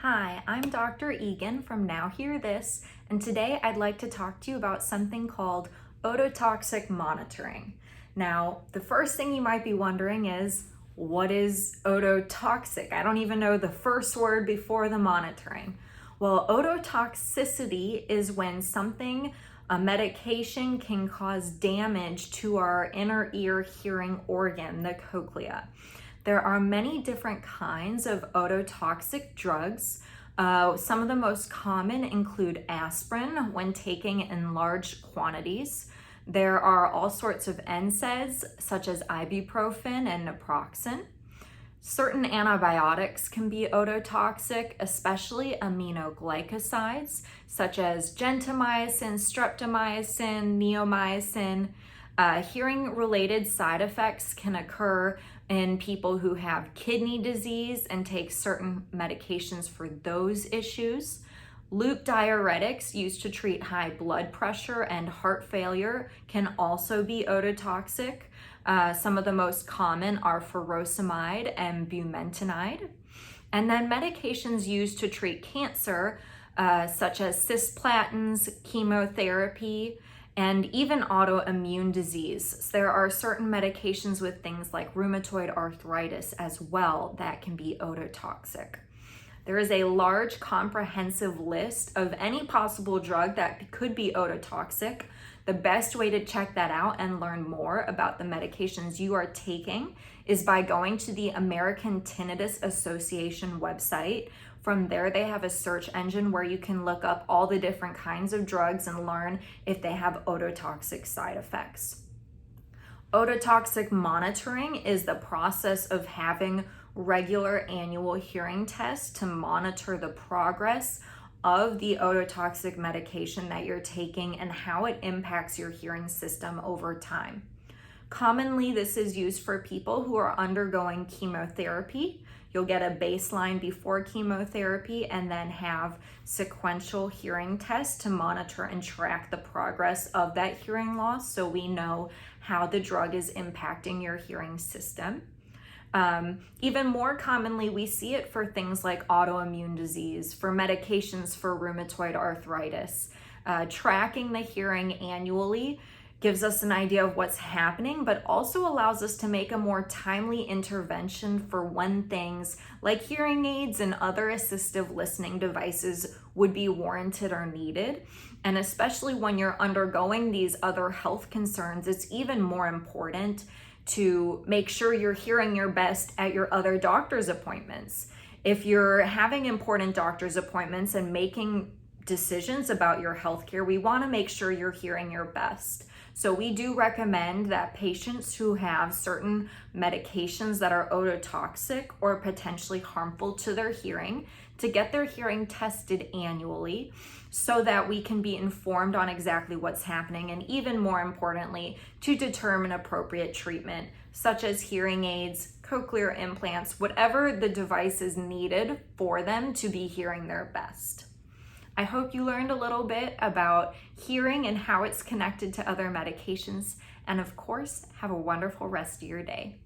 Hi, I'm Dr. Egan from Now Hear This, and today I'd like to talk to you about something called ototoxic monitoring. Now, the first thing you might be wondering is, what is ototoxic? I don't even know the first word before the monitoring. Well, ototoxicity is when a medication can cause damage to our inner ear hearing organ, the cochlea. There are many different kinds of ototoxic drugs. Some of the most common include aspirin when taken in large quantities. There are all sorts of NSAIDs such as ibuprofen and naproxen. Certain antibiotics can be ototoxic, especially aminoglycosides such as gentamicin, streptomycin, neomycin. Hearing-related side effects can occur in people who have kidney disease and take certain medications for those issues. Loop diuretics used to treat high blood pressure and heart failure can also be ototoxic. Some of the most common are furosemide and bumetanide. And then medications used to treat cancer, such as cisplatins, chemotherapy, and even autoimmune disease. There are certain medications with things like rheumatoid arthritis as well that can be ototoxic. There is a large comprehensive list of any possible drug that could be ototoxic. The best way to check that out and learn more about the medications you are taking is by going to the American Tinnitus Association website. From there, they have a search engine where you can look up all the different kinds of drugs and learn if they have ototoxic side effects. Ototoxic monitoring is the process of having regular annual hearing tests to monitor the progress of the ototoxic medication that you're taking and how it impacts your hearing system over time. Commonly, this is used for people who are undergoing chemotherapy. You'll get a baseline before chemotherapy and then have sequential hearing tests to monitor and track the progress of that hearing loss so we know how the drug is impacting your hearing system. Even more commonly, we see it for things like autoimmune disease, for medications for rheumatoid arthritis. Tracking the hearing annually gives us an idea of what's happening, but also allows us to make a more timely intervention for when things like hearing aids and other assistive listening devices would be warranted or needed. And especially when you're undergoing these other health concerns, it's even more important to make sure you're hearing your best at your other doctor's appointments. If you're having important doctor's appointments and making decisions about your healthcare, we want to make sure you're hearing your best. So we do recommend that patients who have certain medications that are ototoxic or potentially harmful to their hearing to get their hearing tested annually so that we can be informed on exactly what's happening, and even more importantly, to determine appropriate treatment, such as hearing aids, cochlear implants, whatever the device is needed for them to be hearing their best. I hope you learned a little bit about hearing and how it's connected to other medications. And of course, have a wonderful rest of your day.